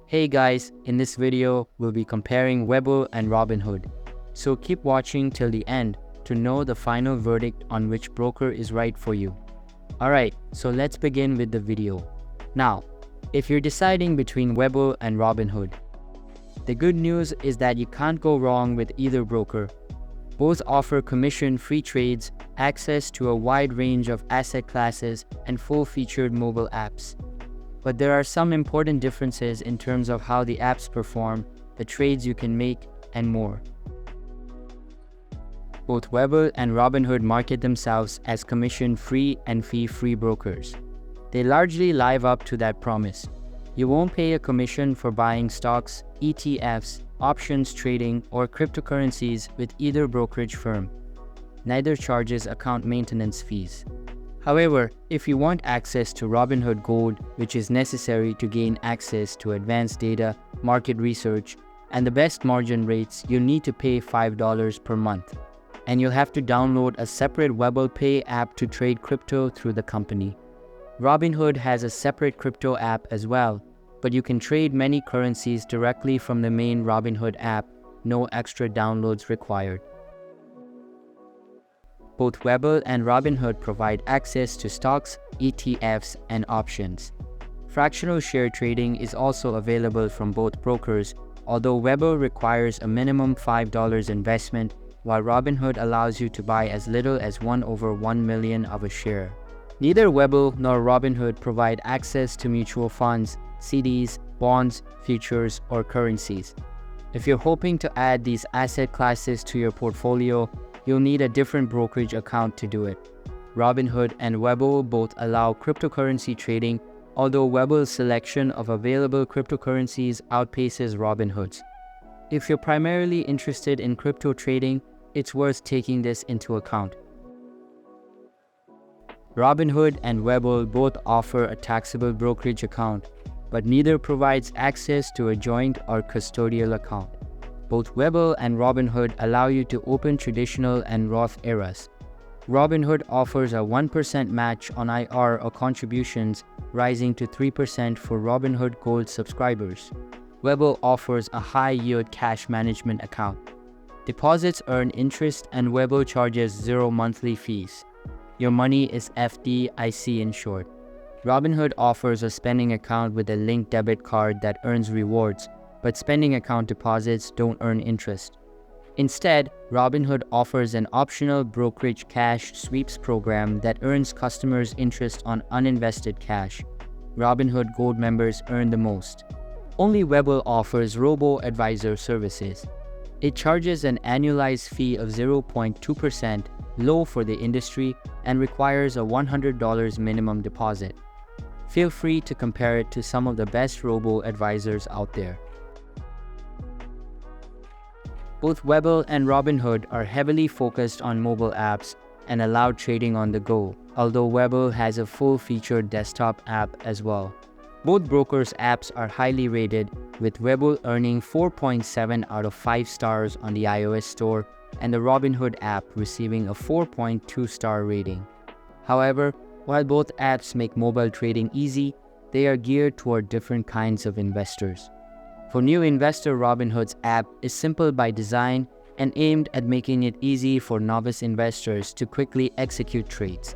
Hey guys, in this video, we'll be comparing Webull and Robinhood. So keep watching till the end to know the final verdict on which broker is right for you. Alright, so let's begin with the video. Now, if you're deciding between Webull and Robinhood, the good news is that you can't go wrong with either broker. Both offer commission-free trades, access to a wide range of asset classes, and full-featured mobile apps. But there are some important differences in terms of how the apps perform, the trades you can make, and more. Both Webull and Robinhood market themselves as commission-free and fee-free brokers. They largely live up to that promise. You won't pay a commission for buying stocks, ETFs, options trading, or cryptocurrencies with either brokerage firm. Neither charges account maintenance fees. However, if you want access to Robinhood Gold, which is necessary to gain access to advanced data, market research, and the best margin rates, you'll need to pay $5 per month. And you'll have to download a separate Webull Pay app to trade crypto through the company. Robinhood has a separate crypto app as well, but you can trade many currencies directly from the main Robinhood app, no extra downloads required. Both Webull and Robinhood provide access to stocks, ETFs, and options. Fractional share trading is also available from both brokers, although Webull requires a minimum $5 investment, while Robinhood allows you to buy as little as 1/1 million of a share. Neither Webull nor Robinhood provide access to mutual funds, CDs, bonds, futures, or currencies. If you're hoping to add these asset classes to your portfolio, you'll need a different brokerage account to do it. Robinhood and Webull both allow cryptocurrency trading, although Webull's selection of available cryptocurrencies outpaces Robinhood's. If you're primarily interested in crypto trading, it's worth taking this into account. Robinhood and Webull both offer a taxable brokerage account, but neither provides access to a joint or custodial account. Both Webull and Robinhood allow you to open traditional and Roth IRAs. Robinhood offers a 1% match on IR or contributions, rising to 3% for Robinhood Gold subscribers. Webull offers a high-yield cash management account. Deposits earn interest and Webull charges 0 monthly fees. Your money is FDIC insured. Robinhood offers a spending account with a linked debit card that earns rewards, but spending account deposits don't earn interest. Instead, Robinhood offers an optional brokerage cash sweeps program that earns customers interest on uninvested cash. Robinhood Gold members earn the most. Only Webull offers robo-advisor services. It charges an annualized fee of 0.2%, low for the industry, and requires a $100 minimum deposit. Feel free to compare it to some of the best robo-advisors out there. Both Webull and Robinhood are heavily focused on mobile apps and allow trading on the go, although Webull has a full-featured desktop app as well. Both brokers' apps are highly rated, with Webull earning 4.7 out of 5 stars on the iOS store and the Robinhood app receiving a 4.2-star rating. However, while both apps make mobile trading easy, they are geared toward different kinds of investors. For new investor, Robinhood's app is simple by design and aimed at making it easy for novice investors to quickly execute trades.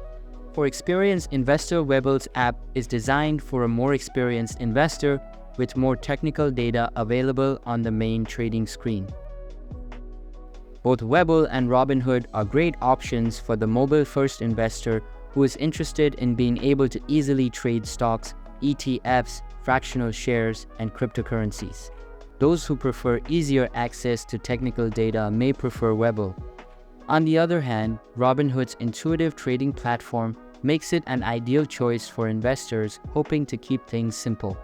For experienced investor, Webull's app is designed for a more experienced investor with more technical data available on the main trading screen. Both Webull and Robinhood are great options for the mobile-first investor who is interested in being able to easily trade stocks, ETFs, fractional shares, and cryptocurrencies. Those who prefer easier access to technical data may prefer Webull. On the other hand, Robinhood's intuitive trading platform makes it an ideal choice for investors hoping to keep things simple.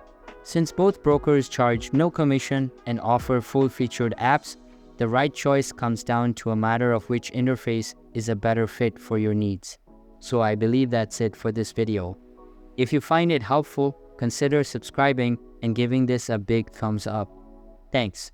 Since both brokers charge no commission and offer full-featured apps, the right choice comes down to a matter of which interface is a better fit for your needs. So I believe that's it for this video. If you find it helpful, consider subscribing and giving this a big thumbs up. Thanks.